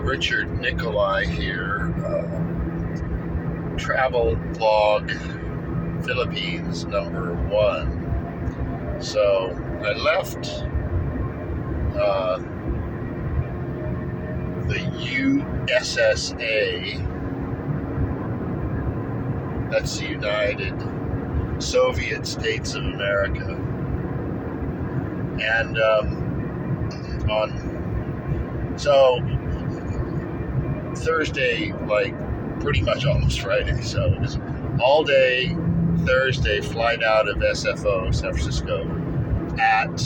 Richard Nikoley here, travel vlog Philippines #1. So I left the USSA, that's the United Soviet States of America, and so Thursday, like pretty much almost Friday, so it was all day Thursday, flight out of SFO, San Francisco, at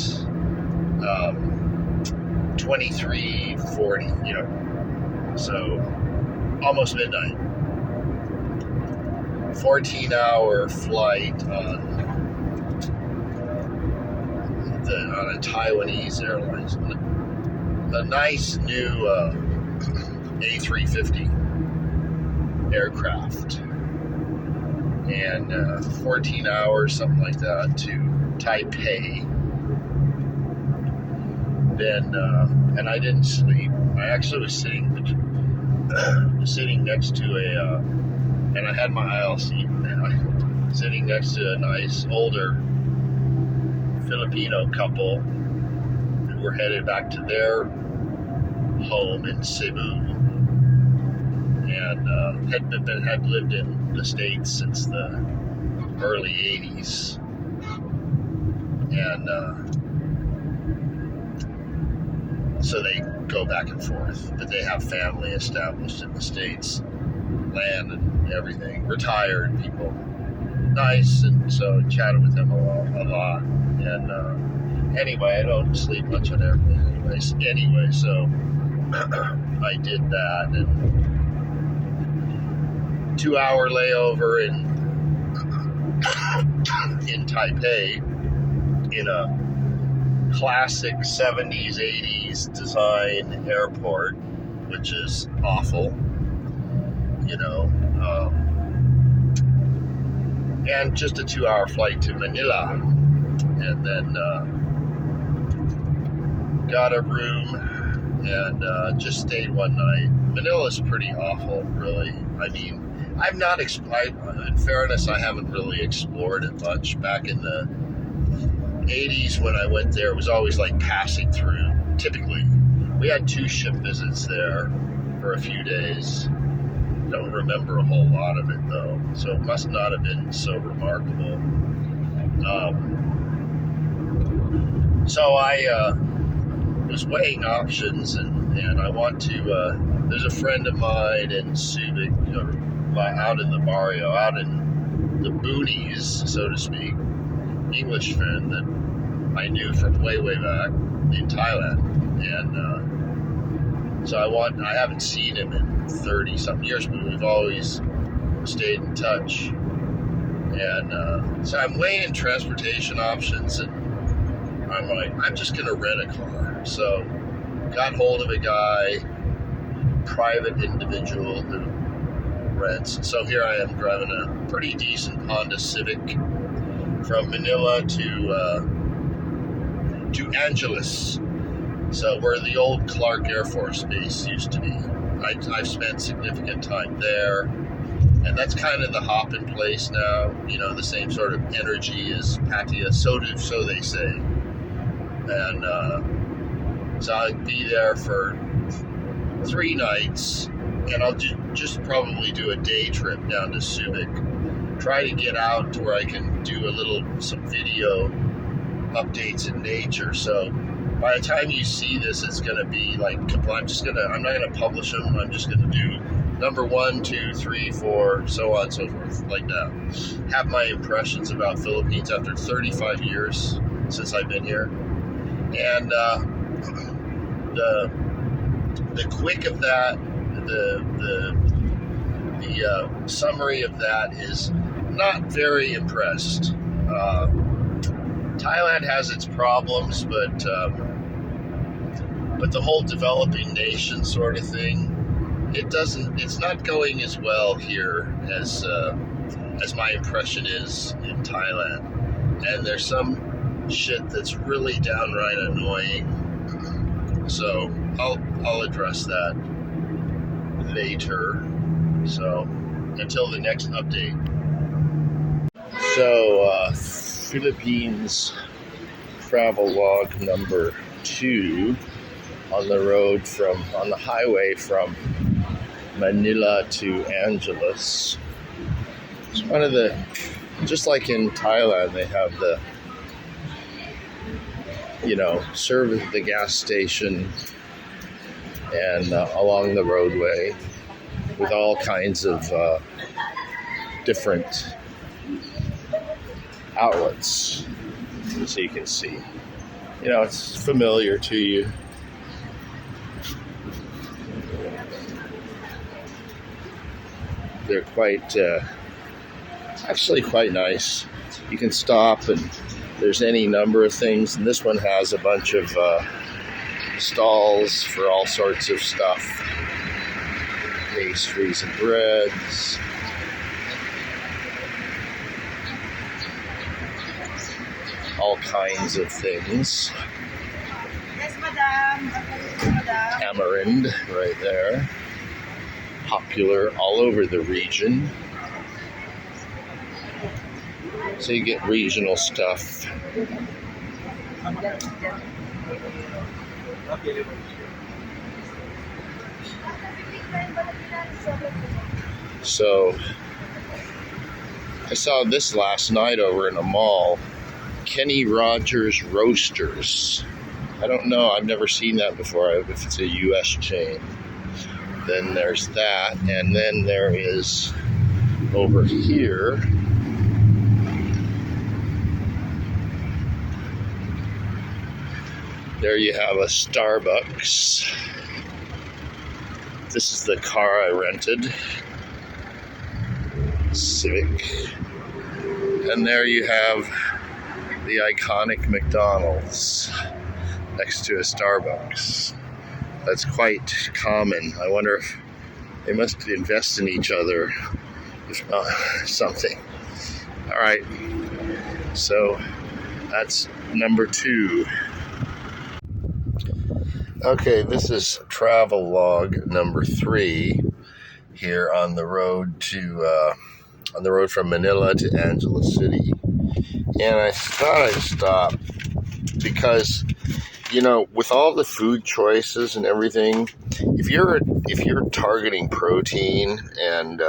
23:40, so almost midnight. 14-hour flight on a Taiwanese Airlines. A nice new A350 aircraft, and 14 hours, something like that, to Taipei. Then, and I didn't sleep. I actually was sitting next to and I had my aisle seat, sitting next to a nice older Filipino couple who were headed back to their home in Cebu, and had lived in the States since the early 80s, and so they go back and forth, but they have family established in the States, land and everything, retired people, nice, and so I chatted with them a lot, and anyway, I don't sleep much on airplanes anyway, so I did that, and 2-hour layover in Taipei, in a classic 70s, 80s design airport, which is awful, and just a 2-hour flight to Manila, and then got a room and just stayed one night. Manila's pretty awful, really. I mean, in fairness, I haven't really explored it much. Back in the 80s when I went there, it was always like passing through, typically. We had 2 ship visits there for a few days. Don't remember a whole lot of it, though, so it must not have been so remarkable. So I was weighing options, and I want to, there's a friend of mine in Subic, out in the barrio, out in the boonies, so to speak, English friend that I knew from way back in Thailand, and so I haven't seen him in 30-something years, but we've always stayed in touch, and so I'm weighing transportation options, and I'm like, I'm just gonna rent a car. So got hold of a guy, private individual who rents. So here I am driving a pretty decent Honda Civic from Manila to Angeles. So where the old Clark Air Force Base used to be. I've spent significant time there, and that's kind of the hopping place now. The same sort of energy as Pattaya, so they say. And so I'll be there for 3 nights, and I'll just probably do a day trip down to Subic. Try to get out to where I can do some video updates in nature. So by the time you see this, it's going to be like, I'm not going to publish them. I'm just going to do number 1, 2, 3, 4, so on and so forth, like that. Have my impressions about Philippines after 35 years since I've been here. And the quick of that, the summary of that is not very impressed. Thailand has its problems, but the whole developing nation sort of thing, it's not going as well here as my impression is in Thailand. And there's some shit that's really downright annoying. So I'll address that later. So until the next update. So Philippines travel log number 2 on the highway from Manila to Angeles. It's one of the, just like in Thailand, they have the, service, the gas station, and along the roadway with all kinds of different outlets, so you can see. It's familiar to you. They're actually quite nice. You can stop, and there's any number of things, and this one has a bunch of stalls for all sorts of stuff, pastries and breads, all kinds of things. Yes, madam. Tamarind right there, popular all over the region. So you get regional stuff. So I saw this last night over in a mall, Kenny Rogers Roasters. I don't know, I've never seen that before, if it's a US chain. Then there's that, and then there is over here, there you have a Starbucks. This is the car I rented, Civic. And there you have the iconic McDonald's next to a Starbucks. That's quite common. I wonder if they must invest in each other, if not something. All right, so that's number 2. Okay, this is travel log number 3 here on the road from Manila to Angeles City. And I thought I'd stop because, with all the food choices and everything, if you're targeting protein and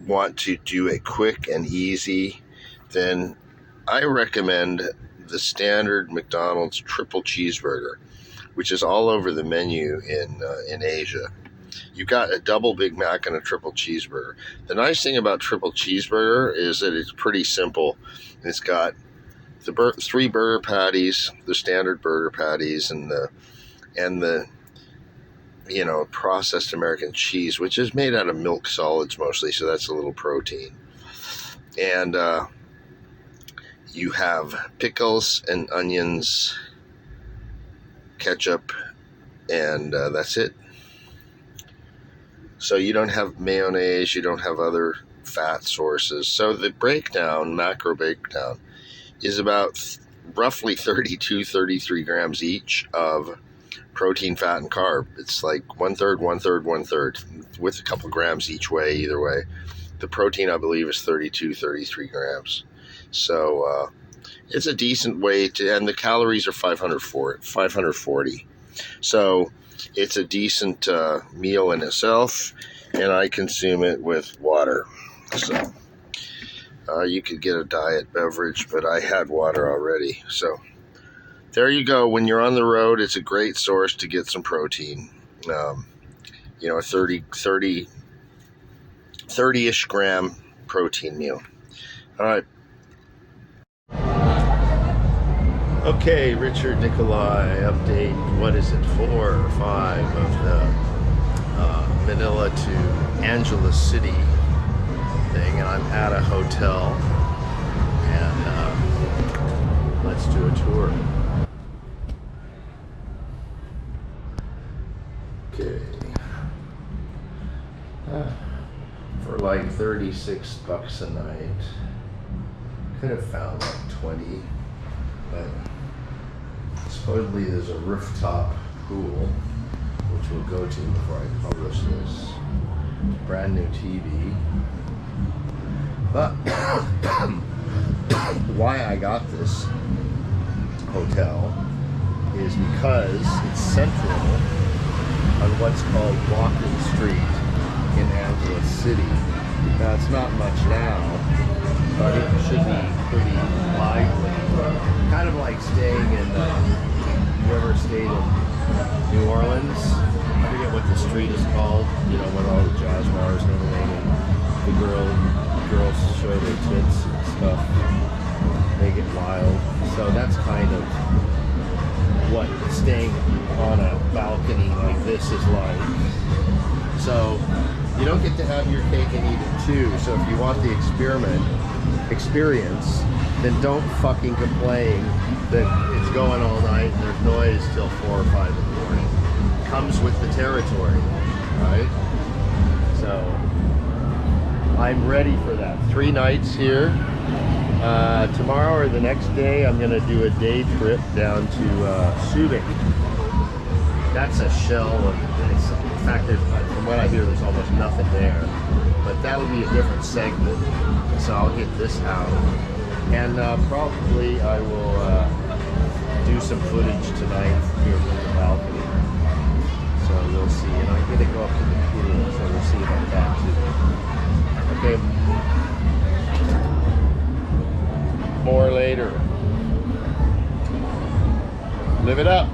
want to do it quick and easy, then I recommend the standard McDonald's triple cheeseburger, which is all over the menu in Asia. You've got a double Big Mac and a triple cheeseburger. The nice thing about triple cheeseburger is that it's pretty simple. It's got the 3 burger patties, the standard burger patties, and the processed American cheese, which is made out of milk solids mostly, so that's a little protein. And you have pickles and onions, ketchup, and that's it. So you don't have mayonnaise, you don't have other fat sources. So the macro breakdown, is about roughly 32, 33 grams each of protein, fat, and carb. It's like 1/3, 1/3, 1/3, with a couple grams each way, either way. The protein, I believe, is 32, 33 grams. So it's a decent way to, and the calories are 540. So it's a decent meal in itself, and I consume it with water. So you could get a diet beverage, but I had water already. So there you go. When you're on the road, it's a great source to get some protein. A 30-ish gram protein meal. All right. Okay, Richard Nikoley update. What is it, 4 or 5 of the Manila to Angeles City thing, and I'm at a hotel, and let's do a tour. Okay. For like $36 a night. Could have found like 20, but supposedly there's a rooftop pool, which we'll go to before I publish this. Brand new TV. But why I got this hotel is because it's central on what's called Walking Street in Angeles City. Now it's not much now, but it should be pretty lively. Kind of like staying in, you ever stayed in New Orleans? I forget what the street is called, you know, with all the jazz bars and everything, and the girls show their tits and stuff. They get wild. So that's kind of what staying on a balcony like this is like. So you don't get to have your cake and eat it too. So if you want the experience, then don't fucking complain that it's going all night and there's noise till 4 or 5 in the morning. It comes with the territory, right? So I'm ready for that. 3 nights here. Tomorrow or the next day, I'm gonna do a day trip down to Subic. That's a shell of, in fact, from what I hear, there's almost nothing there. But that'll be a different segment. So I'll get this out. And probably I will do some footage tonight here from the balcony. So we'll see. And I'm gonna go up to the pool, so we'll see about that too. Okay. More later. Live it up.